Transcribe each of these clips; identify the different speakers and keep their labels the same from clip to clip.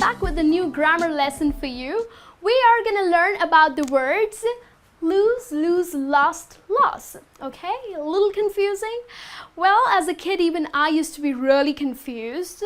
Speaker 1: back with a new grammar lesson for you. We are going to learn about the words lose, lose, lost, loss. Okay, a little confusing? Well, as a kid, even I used to be really confused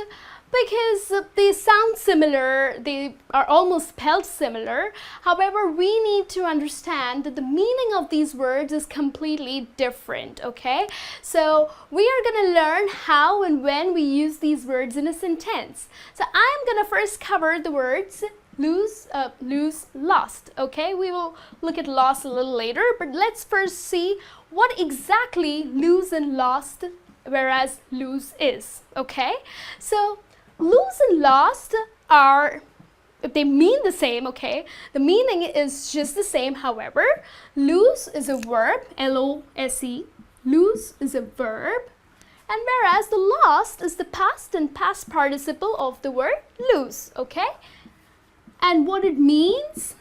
Speaker 1: because they sound similar, they are almost spelled similar. However, we need to understand that the meaning of these words is completely different, okay? So we are going to learn how and when we use these words in a sentence. So I'm going to first cover the words lose, lose, lost, okay? We will look at lost a little later, but let's first see what exactly lose and lost, whereas lose is, okay? So lose and lost are, if they mean the same, okay, the meaning is just the same. However, lose is a verb, L-O-S-E, lose is a verb, and whereas the lost is the past and past participle of the word lose, okay? And what it means?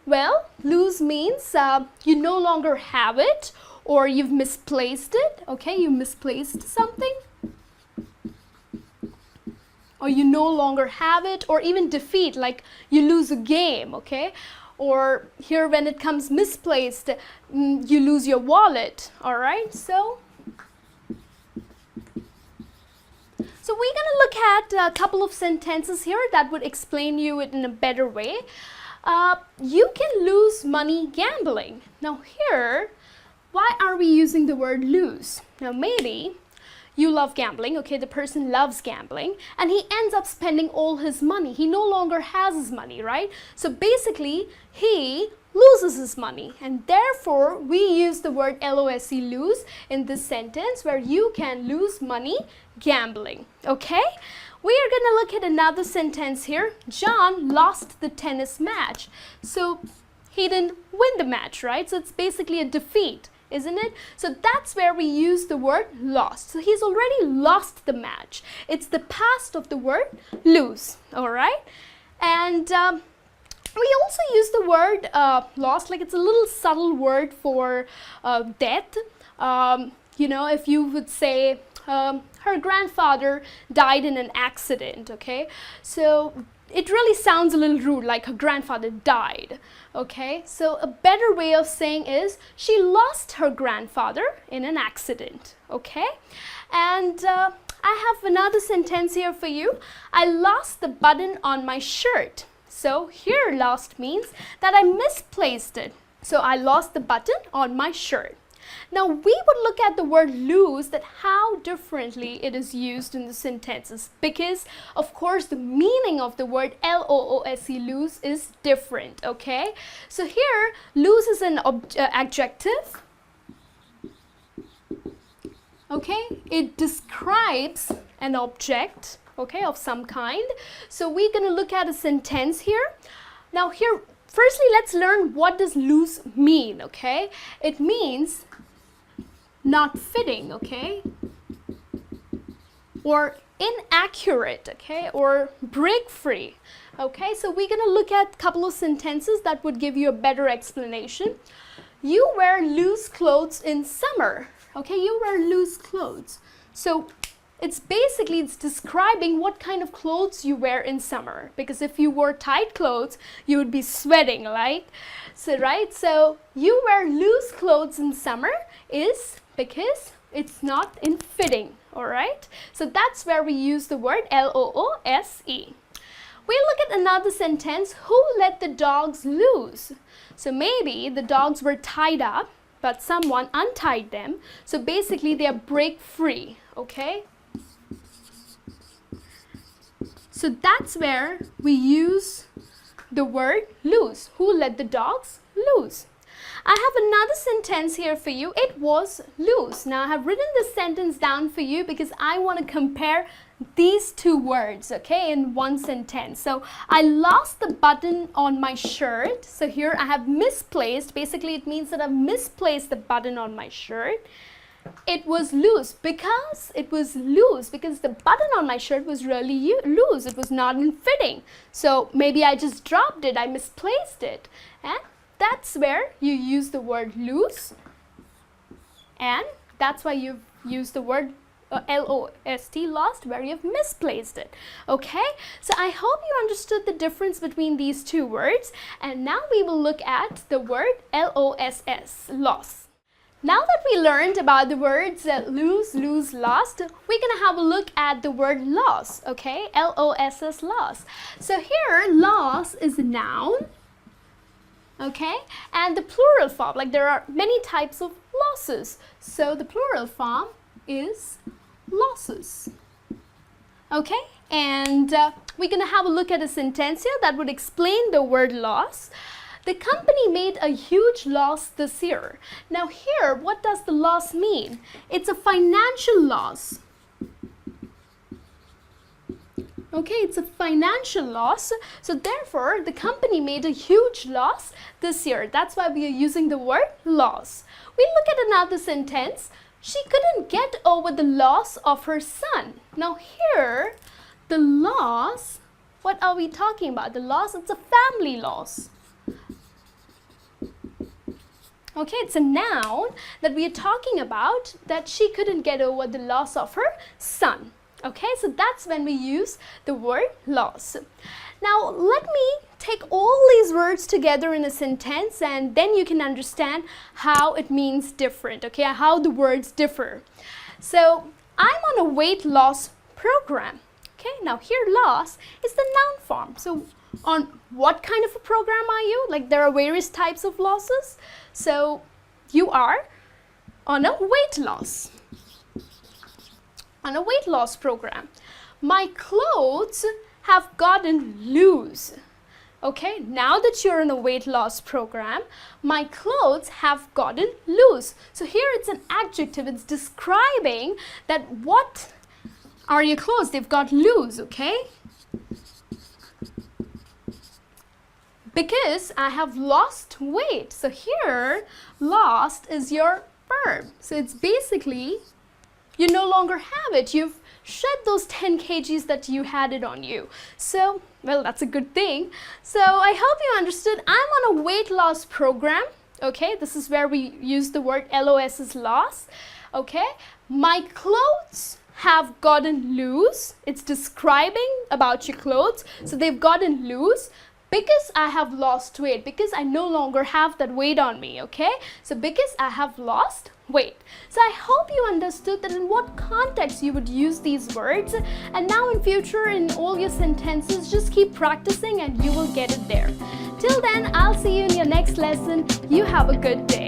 Speaker 1: Well, lose means you no longer have it or you've misplaced it, okay, you misplaced something. Or you no longer have it, or even defeat, like you lose a game, okay? Or here when it comes misplaced, you lose your wallet, all right? So we're going to look at a couple of sentences here that would explain you it in a better way. You can lose money gambling. Now here, why are we using the word lose? Now maybe you love gambling, okay, the person loves gambling, and he ends up spending all his money. He no longer has his money, right? So basically, he loses his money, and therefore, we use the word L-O-S-E, lose, in this sentence, where you can lose money gambling, okay? We are going to look at another sentence here. John lost the tennis match. So he didn't win the match, right? So it's basically a defeat, isn't it? So that's where we use the word lost. So he's already lost the match. It's the past of the word lose, all right? And we also use the word lost, like it's a little subtle word for death. You know, if you would say her grandfather died in an accident, okay? So it really sounds a little rude, like her grandfather died, okay? So a better way of saying is she lost her grandfather in an accident, okay? And I have another sentence here for you. I lost the button on my shirt. So here lost means that I misplaced it. So I lost the button on my shirt. Now we would look at the word lose, that how differently it is used in the sentences, because of course the meaning of the word L-O-O-S-E, lose, is different, okay? So here lose is an adjective, okay? It describes an object, okay, of some kind. So we're going to look at a sentence here. Now here, firstly, let's learn what does lose mean, okay? It means not fitting, okay? Or inaccurate, okay? Or break free, okay? So we're going to look at a couple of sentences that would give you a better explanation. You wear loose clothes in summer, okay? You wear loose clothes. So it's describing what kind of clothes you wear in summer, because if you wore tight clothes, you would be sweating, right? So you wear loose clothes in summer is because it's not in fitting, all right? So that's where we use the word L-O-O-S-E. We look at another sentence, who let the dogs loose? So maybe the dogs were tied up, but someone untied them. So basically they are break free, okay? So that's where we use the word lose. Who let the dogs loose? I have another sentence here for you. It was loose. Now I have written this sentence down for you because I want to compare these two words, okay, in one sentence. So I lost the button on my shirt. So here I have misplaced. Basically it means that I've misplaced the button on my shirt. It was loose because the button on my shirt was really loose. It was not in fitting. So maybe I just dropped it. I misplaced it. And that's where you use the word loose. And that's why you use the word L-O-S-T, lost, where you've misplaced it. Okay, so I hope you understood the difference between these two words, and now we will look at the word L-O-S-S, loss. Now that we learned about the words lose, lose, lost, we're gonna have a look at the word loss, okay? L-O-S-S, loss. So here, loss is a noun, okay? And the plural form, like there are many types of losses. So the plural form is losses, okay? And we're gonna have a look at a sentence here that would explain the word loss. The company made a huge loss this year. Now here, what does the loss mean? It's a financial loss. Okay, it's a financial loss. So therefore, the company made a huge loss this year. That's why we are using the word loss. We look at another sentence. She couldn't get over the loss of her son. Now here, the loss, what are we talking about? The loss, it's a family loss. Okay, it's a noun that we are talking about, that she couldn't get over the loss of her son. Okay, so that's when we use the word loss. Now, let me take all these words together in a sentence, and then you can understand how it means different, okay, how the words differ. So, I'm on a weight loss program. Okay, now here loss is the noun form. So, on what kind of a program are you? Like there are various types of losses. So you are on a weight loss. On a weight loss program. My clothes have gotten loose. Okay, now that you're in a weight loss program, my clothes have gotten loose. So here it's an adjective. It's describing that what are your clothes? They've got loose, okay? Because I have lost weight. So here, lost is your verb. So it's basically, you no longer have it. You've shed those 10 kgs that you had it on you. So, well, that's a good thing. So I hope you understood. I'm on a weight loss program. Okay, this is where we use the word LOS as loss. Okay, my clothes have gotten loose. It's describing about your clothes. So they've gotten loose. Because I have lost weight, because I no longer have that weight on me, okay? So because I have lost weight. So I hope you understood that in what context you would use these words. And now in future, in all your sentences, just keep practicing and you will get it there. Till then, I'll see you in your next lesson. You have a good day.